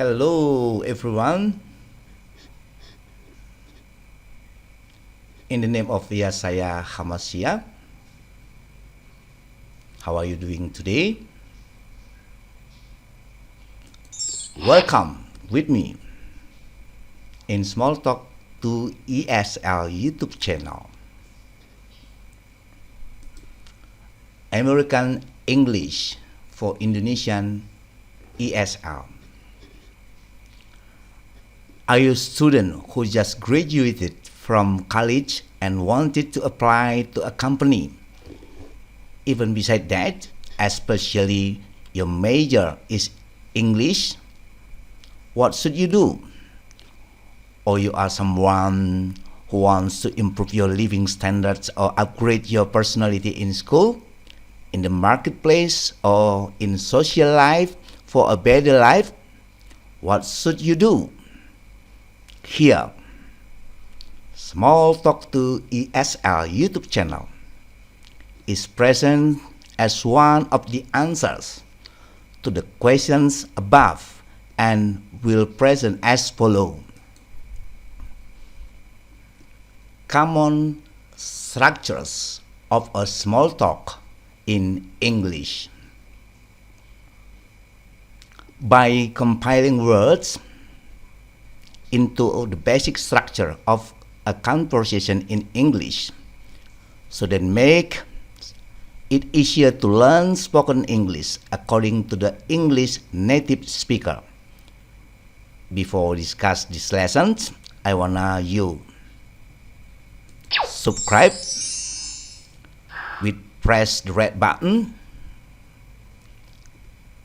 Hello, everyone. In the name of Yesaya Hamasia, how are you doing today? Welcome with me in Small Talk to ESL YouTube channel. American English for Indonesian ESL. Are you a student who just graduated from college and wanted to apply to a company? Even beside that, especially your major is English, what should you do? Or you are someone who wants to improve your living standards or upgrade your personality in school, in the marketplace, or in social life for a better life? What should you do? Here, Small Talk to ESL YouTube channel is present as one of the answers to the questions above and will present as follow. Common structures of a small talk in English. By compiling words into the basic structure of a conversation in English, so that make it easier to learn spoken English according to the English native speaker. Before we discuss this lesson, I wanna you subscribe with press the red button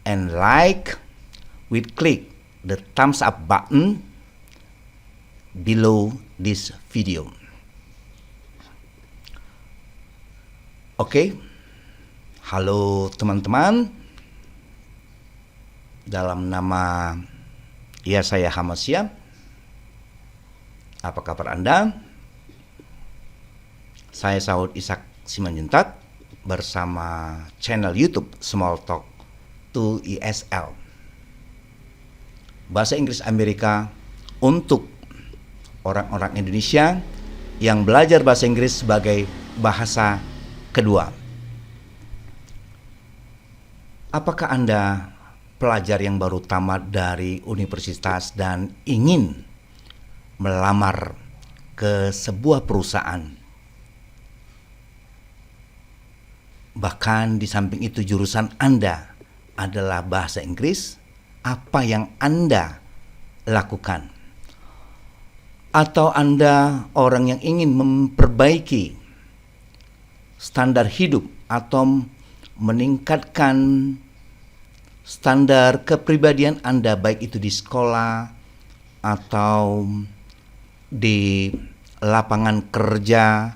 and like with click the thumbs up button below this video. Oke, halo teman-teman. Dalam nama Yesaya Hamasia, apa kabar Anda? Saya Saud Ishak Simanjuntak bersama channel YouTube Small Talk to ESL. Bahasa Inggris Amerika untuk orang-orang Indonesia yang belajar bahasa Inggris sebagai bahasa kedua. Apakah Anda pelajar yang baru tamat dari universitas dan ingin melamar ke sebuah perusahaan? Bahkan di samping itu jurusan Anda adalah bahasa Inggris, apa yang Anda lakukan? Atau Anda orang yang ingin memperbaiki standar hidup atau meningkatkan standar kepribadian Anda, baik itu di sekolah atau di lapangan kerja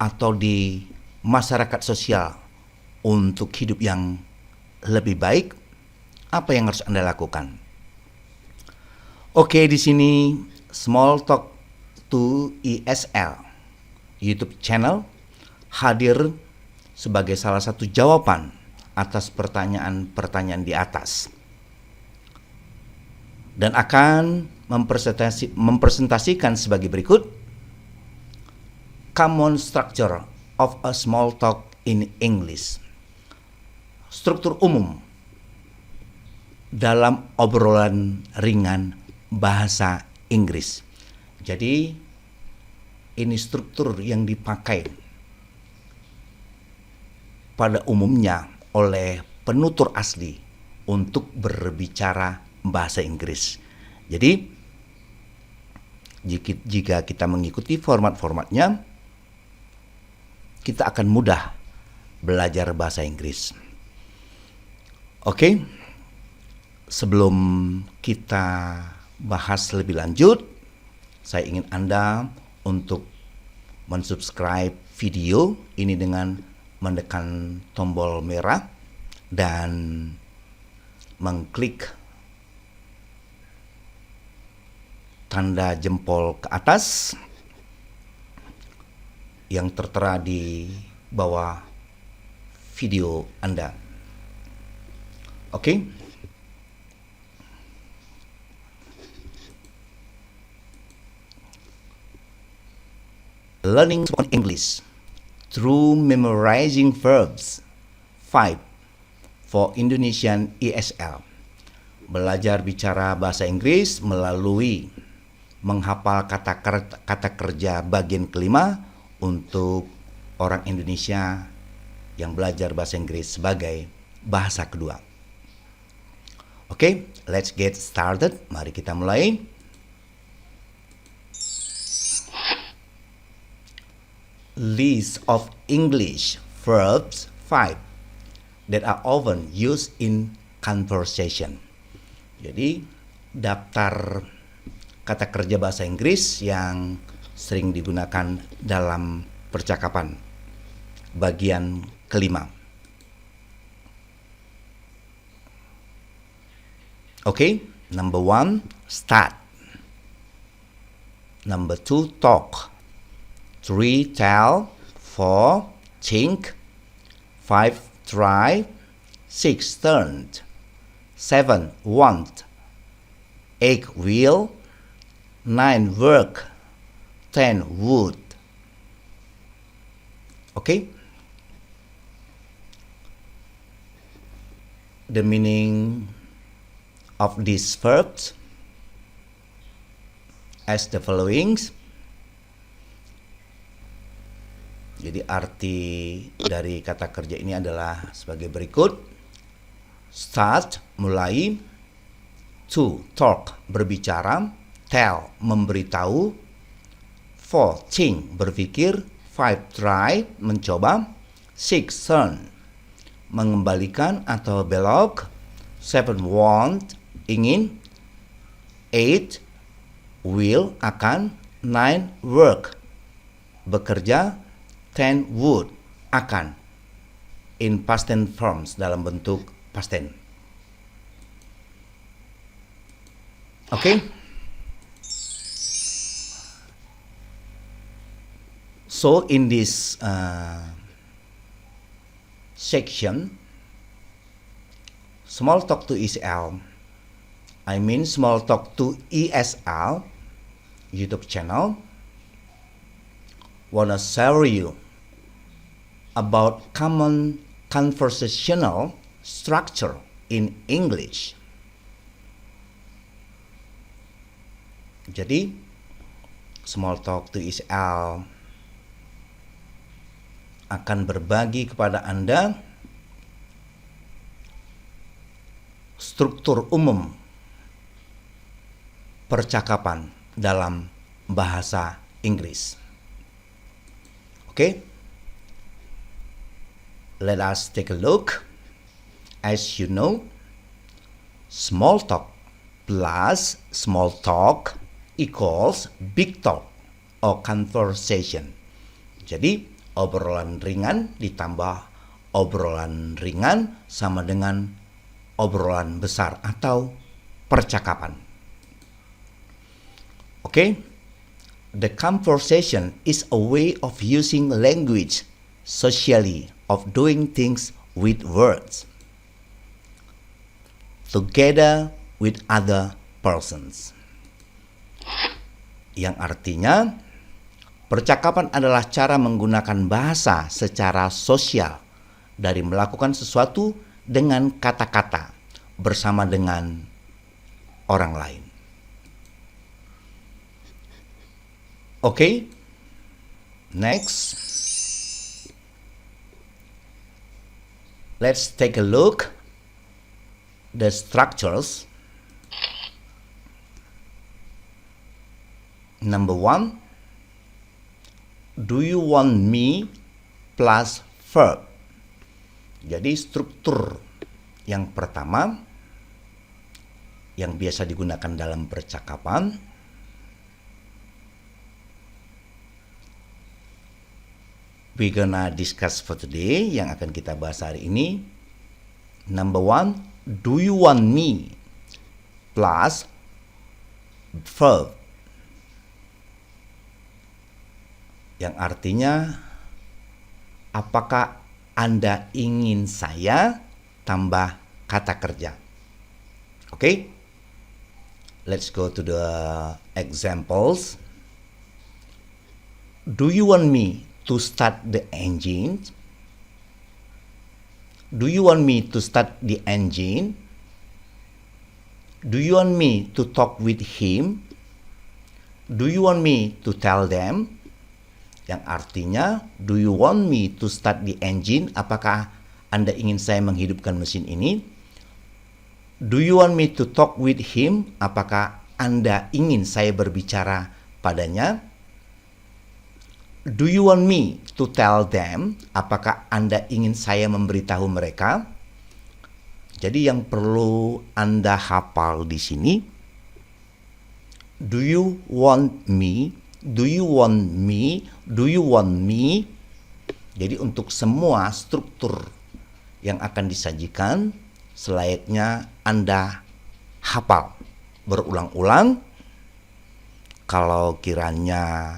atau di masyarakat sosial untuk hidup yang lebih baik? Apa yang harus Anda lakukan? Oke, di sini Small Talk to ESL YouTube channel hadir sebagai salah satu jawaban atas pertanyaan-pertanyaan di atas, dan akan mempresentasikan sebagai berikut. Common structure of a small talk in English. Struktur umum dalam obrolan ringan bahasa Inggris. Jadi ini struktur yang dipakai pada umumnya oleh penutur asli untuk berbicara bahasa Inggris. Jadi jika kita mengikuti format-formatnya, kita akan mudah belajar bahasa Inggris. Oke, sebelum kita bahas lebih lanjut, saya ingin Anda untuk mensubscribe video ini dengan menekan tombol merah dan mengklik tanda jempol ke atas yang tertera di bawah video Anda. Oke. learning spoken English through memorizing verbs. 5. For Indonesian ESL. Belajar bicara bahasa Inggris melalui menghafal kata kerja bagian kelima untuk orang Indonesia yang belajar bahasa Inggris sebagai bahasa kedua. Oke, let's get started. Mari kita mulai. List of English verbs 5 that are often used in conversation. Jadi, daftar kata kerja bahasa Inggris yang sering digunakan dalam percakapan bagian kelima. Okay, number 1, start. Number 2, talk. 3, tell. 4, think. 5, try. 6, turn. 7, want. 8, will. 9, work. 10, would. Okay? The meaning of these verbs as the following. Jadi arti dari kata kerja ini adalah sebagai berikut. Start, mulai. 2, talk, berbicara. Tell, memberitahu. 4, think, berpikir. 5, try, mencoba. 6, turn, mengembalikan atau belok. 7, want, ingin. 8, will, akan. 9, work, bekerja. 10, would, akan. In past tense forms, dalam bentuk past tense. Okay? So in this section, small talk to ESL, I mean small talk to ESL YouTube channel, wanna share you about common conversational structure in English. Jadi, small talk to ESL akan berbagi kepada Anda struktur umum percakapan dalam bahasa Inggris. Okay? Let us take a look. As you know, small talk plus small talk equals big talk or conversation. Jadi, obrolan ringan ditambah obrolan ringan sama dengan obrolan besar atau percakapan. Okay? The conversation is a way of using language socially, of doing things with words together with other persons. Yang artinya, percakapan adalah cara menggunakan bahasa secara sosial dari melakukan sesuatu dengan kata-kata bersama dengan orang lain. Okay, next, let's take a look the structures. Number 1, do you want me plus verb. Jadi struktur yang pertama yang biasa digunakan dalam percakapan, we gonna discuss for today, yang akan kita bahas hari ini. Number 1, do you want me plus verb, yang artinya apakah Anda ingin saya tambah kata kerja. Okay? Let's go to the examples. Do you want me to start the engine? Do you want me to start the engine? Do you want me to talk with him? Do you want me to tell them? Yang artinya, do you want me to start the engine? Apakah Anda ingin saya menghidupkan mesin ini? Do you want me to talk with him? Apakah Anda ingin saya berbicara padanya? Do you want me to tell them? Apakah Anda ingin saya memberitahu mereka? Jadi yang perlu Anda hafal di sini, do you want me? Do you want me? Do you want me? Jadi untuk semua struktur yang akan disajikan, selayaknya Anda hafal berulang-ulang. Kalau kiranya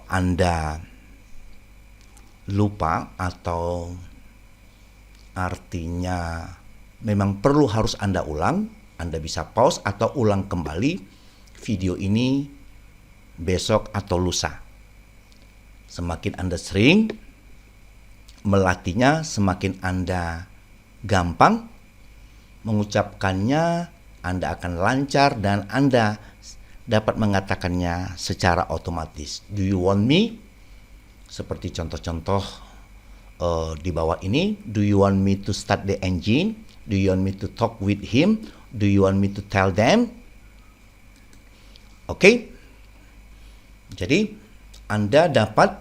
Anda lupa atau artinya memang perlu harus Anda ulang, Anda bisa pause atau ulang kembali video ini besok atau lusa. Semakin Anda sering melatihnya, semakin Anda gampang mengucapkannya, Anda akan lancar dan Anda dapat mengatakannya secara otomatis. Do you want me? Seperti contoh-contoh di bawah ini. Do you want me to start the engine? Do you want me to talk with him? Do you want me to tell them? Oke. Jadi Anda dapat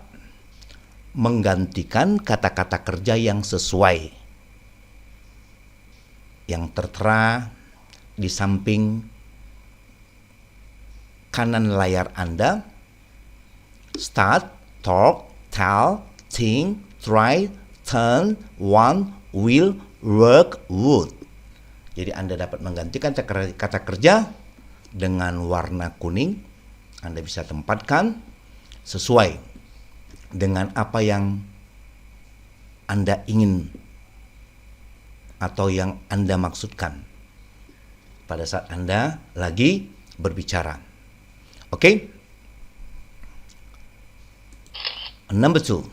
menggantikan kata-kata kerja yang sesuai, yang tertera di samping kanan layar Anda. Start, talk, tell, think, try, turn, want, will, work, would. Jadi Anda dapat menggantikan kata kerja dengan warna kuning. Anda bisa tempatkan sesuai dengan apa yang Anda ingin atau yang Anda maksudkan pada saat Anda lagi berbicara. Oke? Number 2.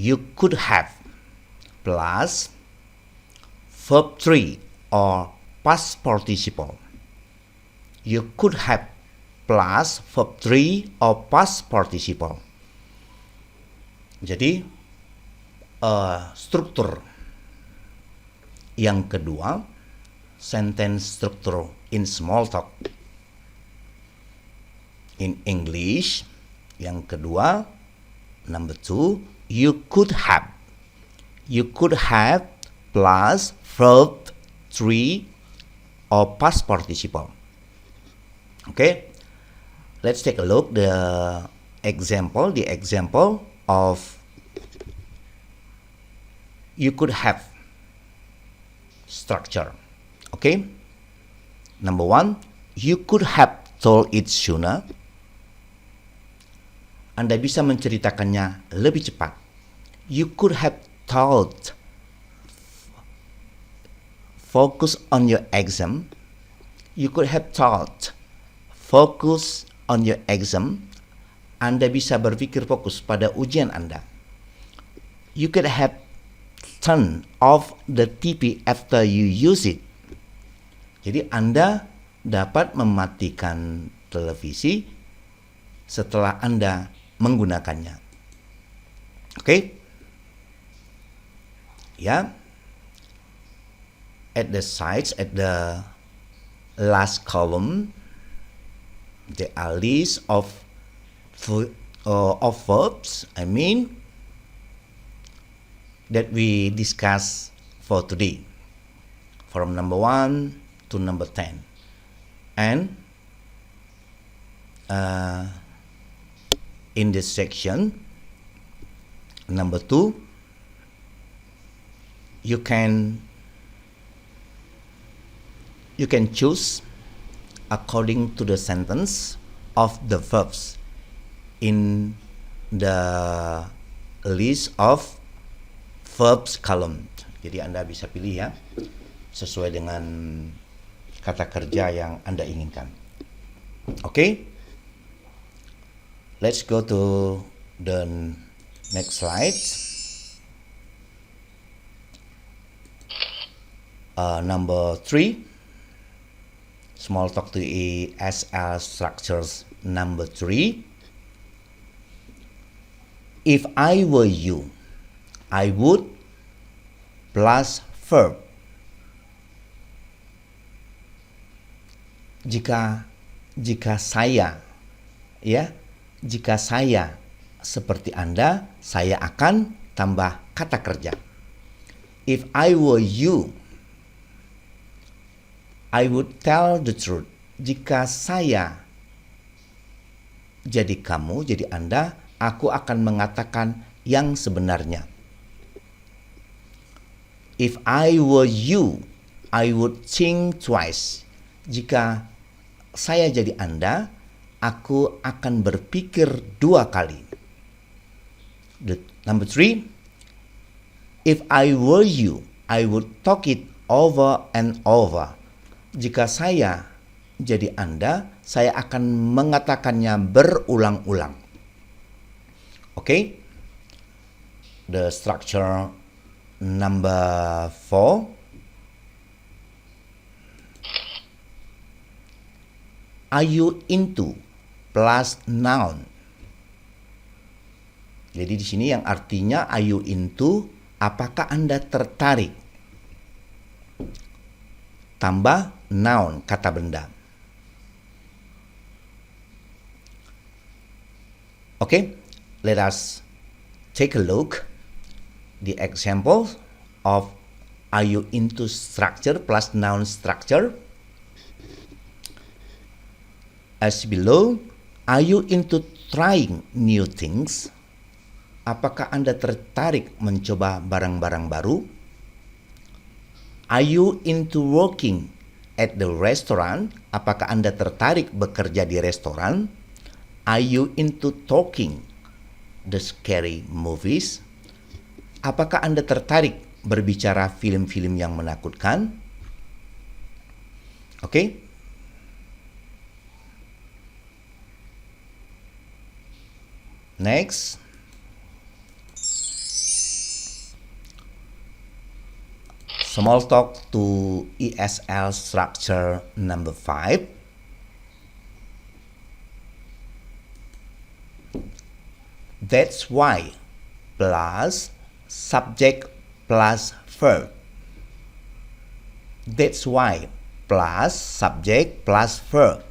You could have plus verb 3 or past participle. You could have plus verb 3 or past participle. Jadi struktur yang kedua, sentence structure in small talk. In English, yang kedua, number 2, you could have. You could have plus verb 3 or past participle. Okay, let's take a look the example of you could have structure. Okay, number 1, you could have told it sooner. Anda bisa menceritakannya lebih cepat. You could have told. Focus on your exam. You could have told. Focus on your exam. Anda bisa berpikir fokus pada ujian Anda. You could have turned off the TV after you use it. Jadi Anda dapat mematikan televisi setelah Anda menggunakannya. Oke? Ya. At the sides, at the last column, there are list of verbs, that we discuss for today, from number 1 to number 10. And in this section, number 2, you can choose according to the sentence of the verbs in the list of verbs column. Jadi Anda bisa pilih ya, sesuai dengan kata kerja yang Anda inginkan. Oke? Let's go to the next slide. Number 3, small talk to ESL structures. Number 3, if I were you, I would plus verb. Jika saya, ya, jika saya seperti Anda, saya akan tambah kata kerja. If I were you, I would tell the truth. Jika saya jadi kamu, jadi Anda, aku akan mengatakan yang sebenarnya. If I were you, I would think twice. Jika saya jadi Anda, aku akan berpikir 2 kali. Number 3, if I were you, I would talk it over and over. Jika saya jadi Anda, saya akan mengatakannya berulang-ulang. Okay? The structure number 4. Are you into plus noun. Jadi di sini yang artinya are you into, apakah Anda tertarik? Tambah noun, kata benda. Okay, let us take a look the example of are you into structure plus noun structure. As below, are you into trying new things? Apakah Anda tertarik mencoba barang-barang baru? Are you into working at the restaurant? Apakah Anda tertarik bekerja di restoran? Are you into talking the scary movies? Apakah Anda tertarik berbicara film-film yang menakutkan? Oke. Next. Small talk to ESL structure number 5. That's why plus subject plus verb. That's why plus subject plus verb.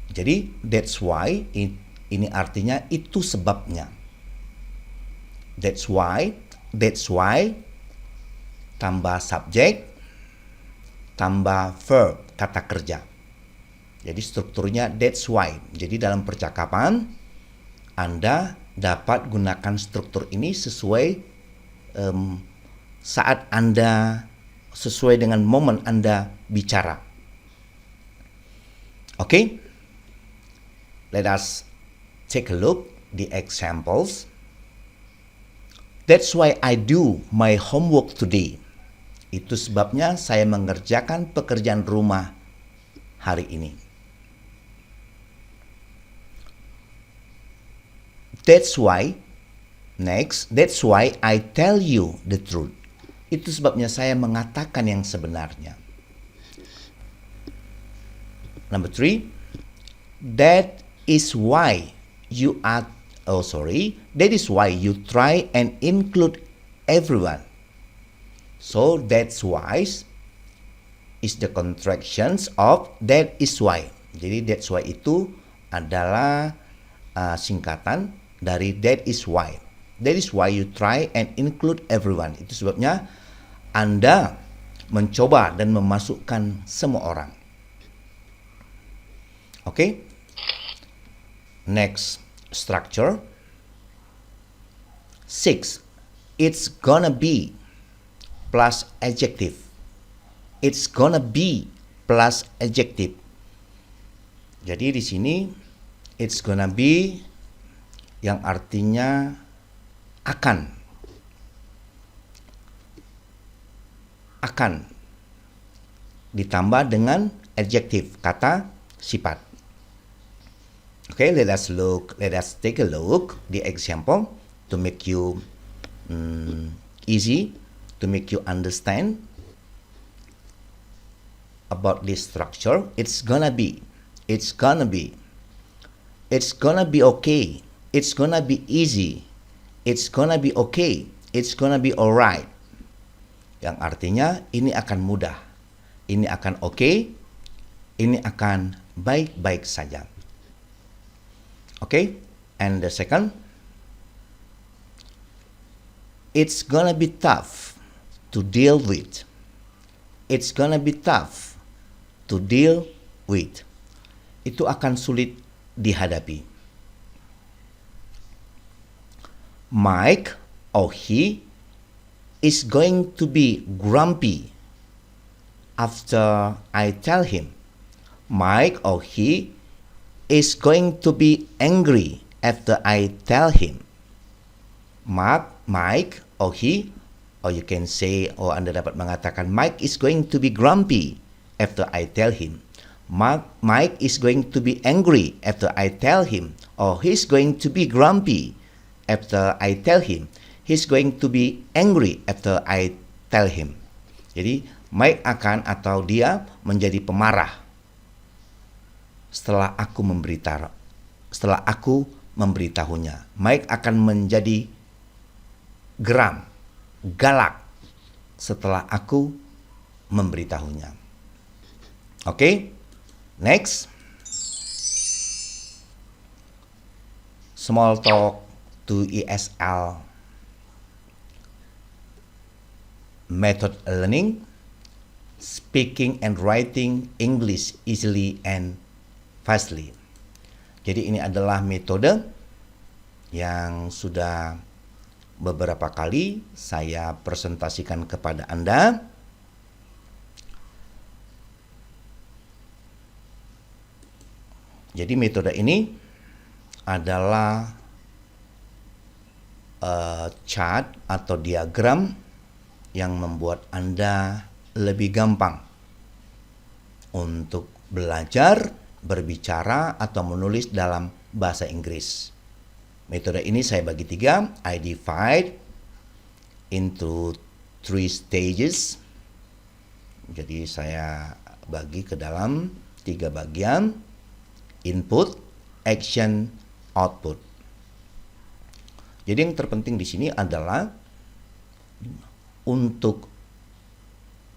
Jadi that's why ini artinya itu sebabnya. That's why tambah subjek tambah verb, kata kerja. Jadi strukturnya that's why. Jadi dalam percakapan Anda dapat gunakan struktur ini sesuai saat Anda, sesuai dengan momen Anda bicara. Okay? Let us take a look the examples. That's why I do my homework today. Itu sebabnya saya mengerjakan pekerjaan rumah hari ini. That's why, next, that's why I tell you the truth. Itu sebabnya saya mengatakan yang sebenarnya. Number 3, that is why that is why you try and include everyone. So that's why is the contractions of that is why. Jadi that's why itu adalah singkatan dari that is why. That is why you try and include everyone. Itu sebabnya Anda mencoba dan memasukkan semua orang. Okay? Next structure. 6. It's gonna be plus adjective. It's gonna be plus adjective. Jadi di sini it's gonna be yang artinya akan. Akan ditambah dengan adjective, kata sifat. Okay, let us take a look the example to make you easy, to make you understand about this structure. It's gonna be okay. It's gonna be easy. It's gonna be okay. It's gonna be alright. Yang artinya ini akan mudah. Ini akan oke. Ini akan baik-baik saja. Okay? And the second, it's gonna be tough to deal with. It's gonna be tough to deal with. Itu akan sulit dihadapi. Mike or he is going to be grumpy after I tell him. Mike or he is going to be angry after I tell him. Mike or he, or you can say, or Anda dapat mengatakan, Mike is going to be grumpy after I tell him. Mike is going to be angry after I tell him, or he's going to be grumpy after I tell him. He's going to be angry after I tell him. Jadi Mike akan atau dia menjadi pemarah setelah aku memberitahunya. Mike akan menjadi geram, galak setelah aku memberitahunya. Okay? Next. Small talk to ESL method learning, speaking and writing English easily and fastly. Jadi ini adalah metode yang sudah beberapa kali saya presentasikan kepada Anda. Jadi metode ini adalah chart atau diagram yang membuat Anda lebih gampang untuk belajar, berbicara, atau menulis dalam bahasa Inggris. Metode ini saya bagi 3. I divide into 3 stages. Jadi saya bagi ke dalam 3 bagian. Input, action, output. Jadi yang terpenting di sini adalah untuk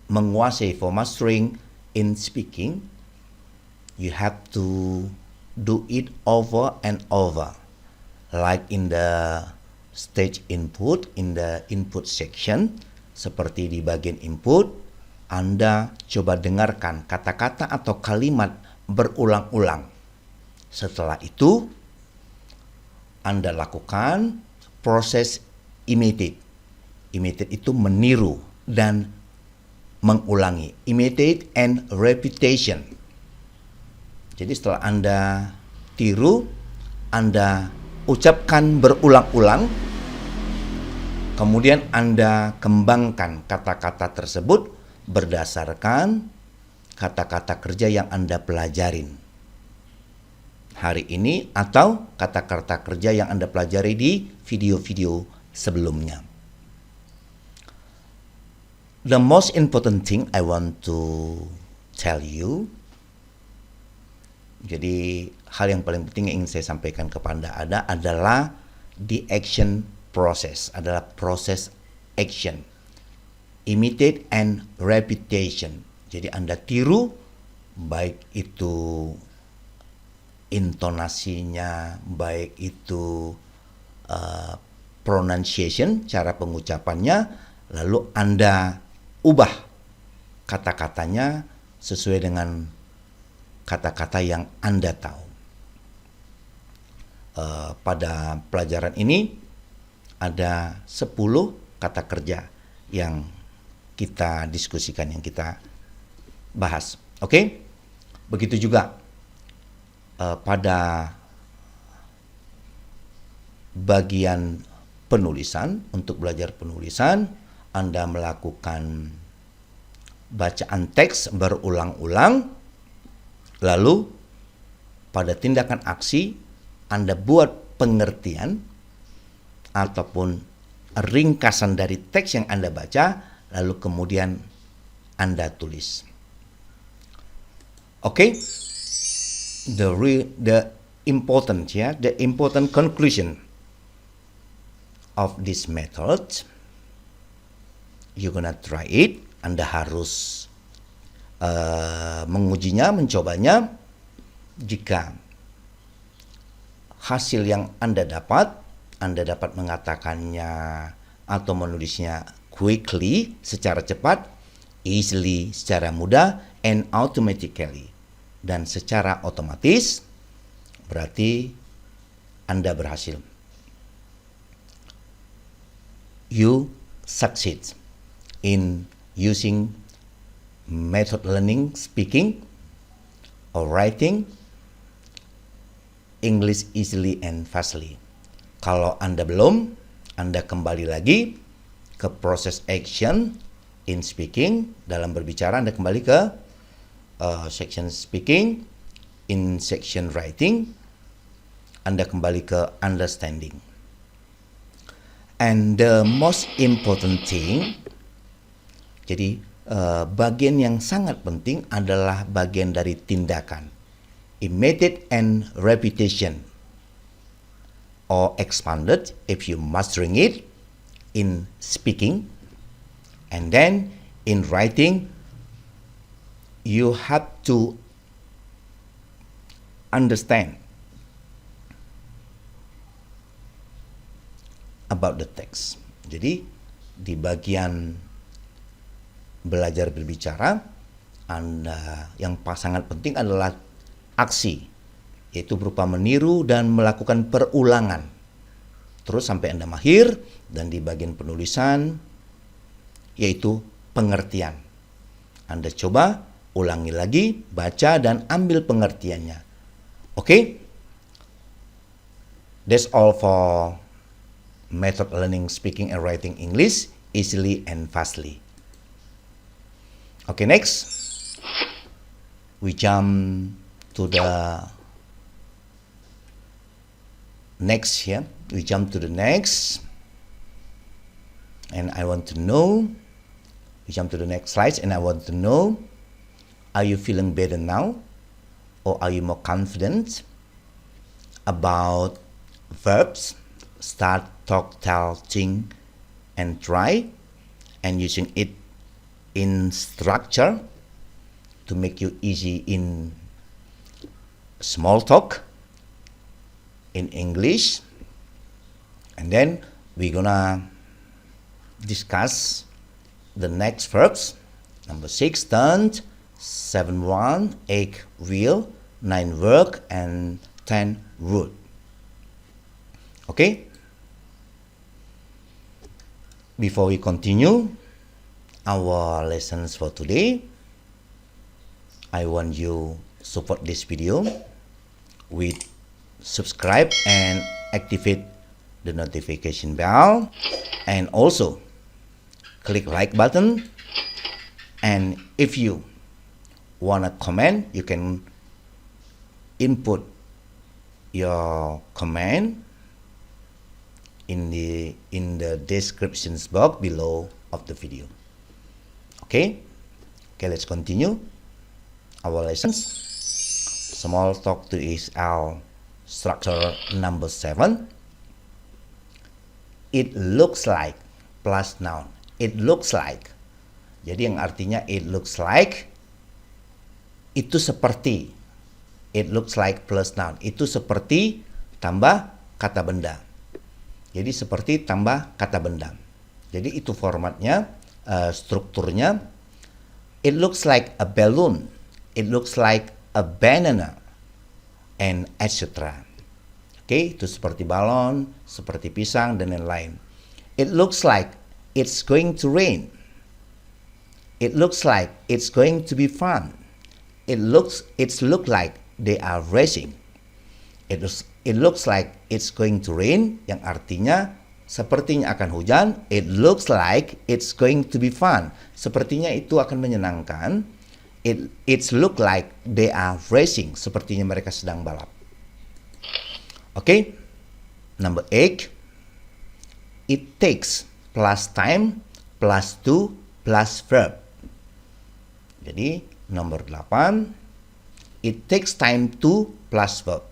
menguasai for mastering in speaking, you have to do it over and over. Like in the stage input, in the input section, seperti di bagian input, Anda coba dengarkan kata-kata atau kalimat berulang-ulang. Setelah itu, Anda lakukan proses imitate. Imitate itu meniru dan mengulangi. Imitate and repetition. Jadi setelah Anda tiru, Anda ucapkan berulang-ulang, kemudian Anda kembangkan kata-kata tersebut berdasarkan kata-kata kerja yang Anda pelajarin hari ini atau kata-kata kerja yang Anda pelajari di video-video sebelumnya. The most important thing I want to tell you, jadi hal yang paling penting yang ingin saya sampaikan kepada Anda adalah the action process, adalah proses action. Imitate and repetition. Jadi Anda tiru, baik itu intonasinya, baik itu pronunciation, cara pengucapannya, lalu Anda ubah kata-katanya sesuai dengan kata-kata yang Anda tahu. Pada pelajaran ini ada 10 kata kerja yang kita diskusikan, yang kita bahas. Oke? Begitu juga pada bagian penulisan. Untuk belajar penulisan, Anda melakukan bacaan teks berulang-ulang, lalu pada tindakan aksi, Anda buat pengertian ataupun ringkasan dari teks yang Anda baca, lalu kemudian Anda tulis. Oke, the important conclusion of this method, you're gonna try it. Anda harus mengujinya, mencobanya. Jika hasil yang Anda dapat mengatakannya atau menulisnya quickly, secara cepat, easily, secara mudah, and automatically, dan secara otomatis, berarti Anda berhasil. You succeed in using method learning speaking or writing English easily and fastly. Kalau Anda belum, Anda kembali lagi ke proses action in speaking. Dalam berbicara, Anda kembali ke section speaking. In section writing, Anda kembali ke understanding. And the most important thing, jadi bagian yang sangat penting adalah bagian dari tindakan. Imitate and repetition, or expanded if you mastering it in speaking, and then in writing you have to understand about the text. Jadi di bagian belajar berbicara, Anda yang sangat penting adalah aksi, yaitu berupa meniru dan melakukan perulangan terus sampai Anda mahir. Dan di bagian penulisan, yaitu pengertian, Anda coba ulangi lagi, baca dan ambil pengertiannya. Oke? That's all for method learning speaking and writing English easily and fastly. Okay, next we jump to the next here. We jump to the next, and I want to know, we jump to the next slides, and I want to know, are you feeling better now? Or are you more confident about verbs, start, talk, tell, think, and try, and using it in structure to make you easy in small talk in English? And then we're gonna discuss the next verbs. Number 6, turn, 7, run, 8, wheel, 9, work, and 10, would. Okay? Before we continue our lessons for today, I want you support this video with subscribe and activate the notification bell, and also click like button. And if you wanna comment, you can input your comment in the descriptions box below of the video. Okay, let's continue our lessons. Small talk to ESL structure number 7. It looks like plus noun. It looks like. Jadi yang artinya it looks like itu seperti. It looks like plus noun. Itu seperti tambah kata benda. Jadi seperti tambah kata benda. Jadi itu formatnya, strukturnya. It looks like a balloon. It looks like a banana, and etc. Oke, itu seperti balon, seperti pisang, dan lain-lain. It looks like it's going to rain. It looks like it's going to be fun. It looks like they are racing. It looks like it's going to rain, yang artinya sepertinya akan hujan. It looks like it's going to be fun. Sepertinya itu akan menyenangkan. It's look like they are racing. Sepertinya mereka sedang balap. Okay. Number 8. It takes plus time plus to plus verb. Jadi nomor 8. It takes time to plus verb.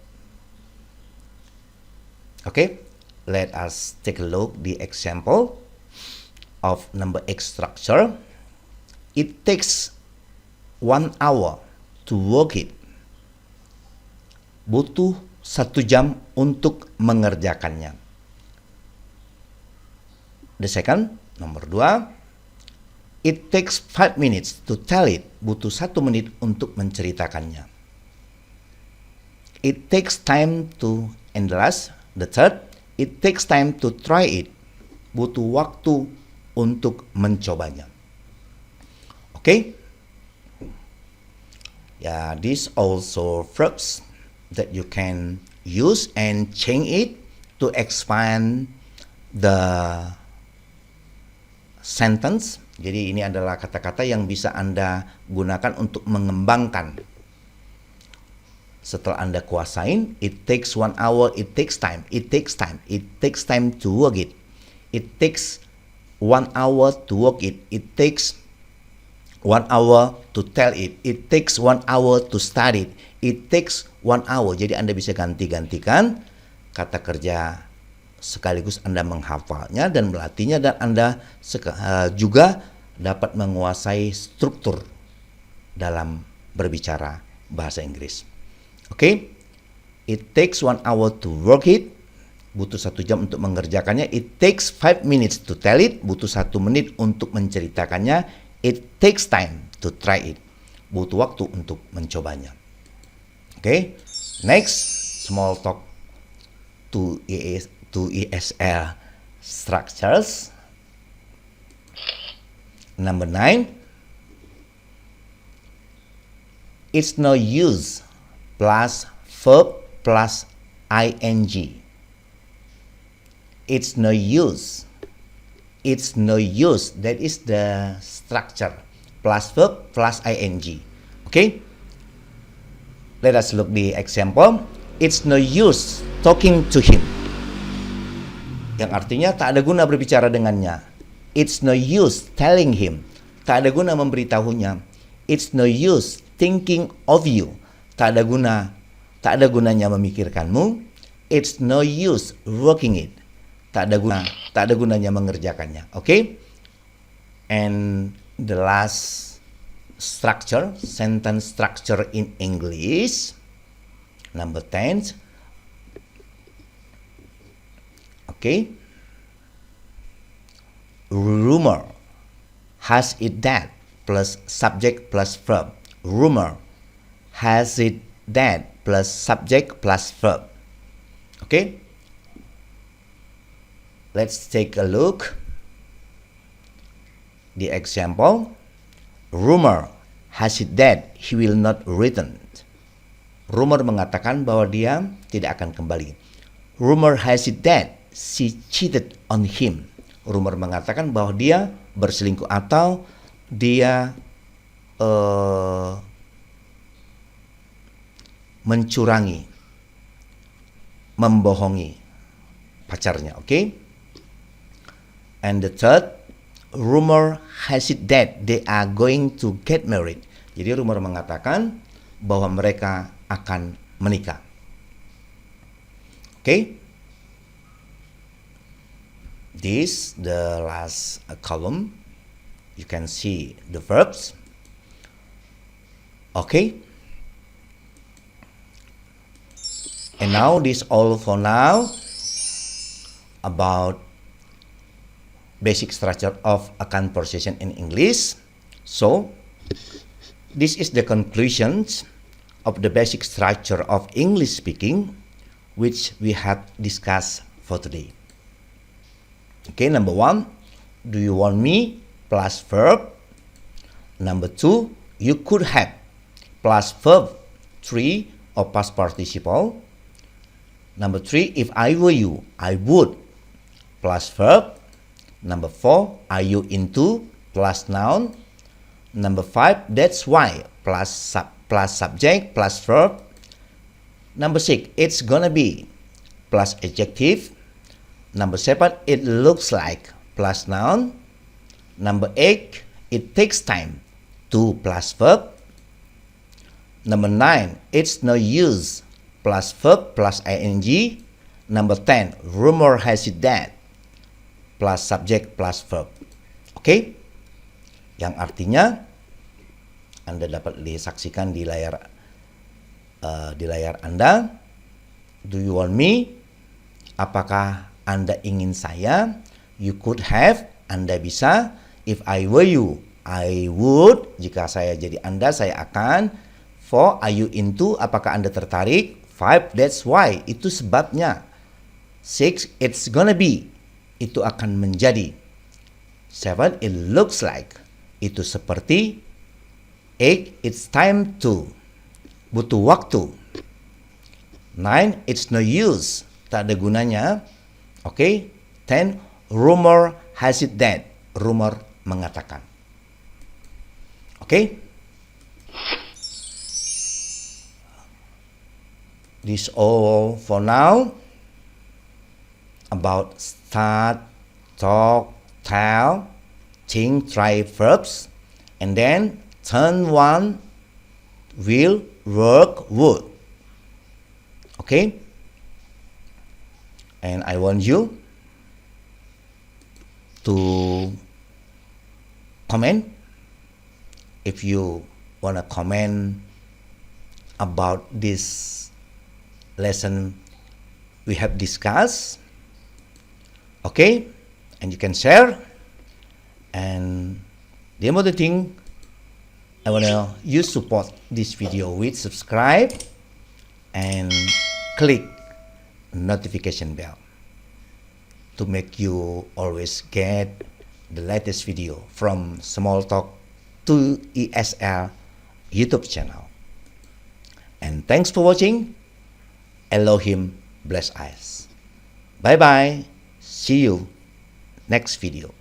Okay. Let us take a look the example of number 8 structure. It takes 1 hour to work it. Butuh 1 jam untuk mengerjakannya. The second, nomor 2. It takes 5 minutes to tell it. Butuh 1 menit untuk menceritakannya. It takes time to, and the last, the third, it takes time to try it. Butuh waktu untuk mencobanya. Okay? Yeah, these also verbs that you can use and change it to expand the sentence. Jadi ini adalah kata-kata yang bisa Anda gunakan untuk mengembangkan. Setelah Anda kuasain, it takes 1 hour, it takes time, it takes time, it takes time to work it. It takes 1 hour to work it. It takes 1 hour to tell it. It takes 1 hour to study it. It takes 1 hour. Jadi Anda bisa ganti-gantikan kata kerja sekaligus Anda menghafalnya dan melatihnya, dan Anda juga dapat menguasai struktur dalam berbicara bahasa Inggris. Okay? It takes 1 hour to work it. Butuh 1 jam untuk mengerjakannya. It takes 5 minutes to tell it. Butuh 1 menit untuk menceritakannya. It takes time to try it. Butuh waktu untuk mencobanya. Okay? Next, small talk to ESL structures. Number 9. It's no use plus verb plus ing. It's no use. It's no use. That is the structure. Plus verb plus ing. Okay? Let us look the example. It's no use talking to him. Yang artinya tak ada guna berbicara dengannya. It's no use telling him. Tak ada guna memberitahunya. It's no use thinking of you. Tak ada gunanya memikirkanmu. It's no use working it. Tak ada gunanya mengerjakannya. Okay? And the last structure, sentence structure in English, number 10. Okay? Rumor has it that plus subject plus verb. Rumor has it that plus subject plus verb. Okay? Let's take a look. The example. Rumor has it that he will not return. Rumor mengatakan bahwa dia tidak akan kembali. Rumor has it that she cheated on him. Rumor mengatakan bahwa dia berselingkuh atau dia mencurangi, membohongi pacarnya. Okay? And the third, rumor has it that they are going to get married. Jadi rumor mengatakan bahwa mereka akan menikah. Okay? This the last column. You can see the verbs. Okay? And now this all for now about basic structure of a conversation in English. So, this is the conclusions of the basic structure of English speaking, which we have discussed for today. Okay, number 1, do you want me plus verb. Number 2, you could have plus verb 3 or past participle. Number 3, if I were you, I would plus verb. Number 4, are you into plus noun. Number 5, that's why plus subject plus verb. Number 6, it's gonna be plus adjective. Number 7, it looks like plus noun. Number 8, it takes time to plus verb. Number 9, it's no use plus verb plus ing. Number 10, rumor has it that plus subject plus verb. Oke? Yang artinya Anda dapat disaksikan di layar Anda. Do you want me? Apakah Anda ingin saya? You could have, Anda bisa. If I were you, I would. Jika saya jadi Anda, saya akan. 4, are you into? Apakah Anda tertarik? 5, that's why. Itu sebabnya. 6, it's gonna be. Itu akan menjadi. 7, it looks like. Itu seperti. 8, it's time to. Butuh waktu. 9, it's no use. Tak ada gunanya. Oke. 10, rumor has it that. Rumor mengatakan. Oke. This all for now. About start, talk, tell, think, try verbs. And then turn 1, will, work, would. Okay? And I want you to comment. If you want to comment about this lesson we have discussed. Okay? And you can share. And the other thing, I want to you support this video with subscribe and click notification bell to make you always get the latest video from Small Talk to ESL YouTube channel. And thanks for watching. Elohim bless us. Bye bye. See you next video.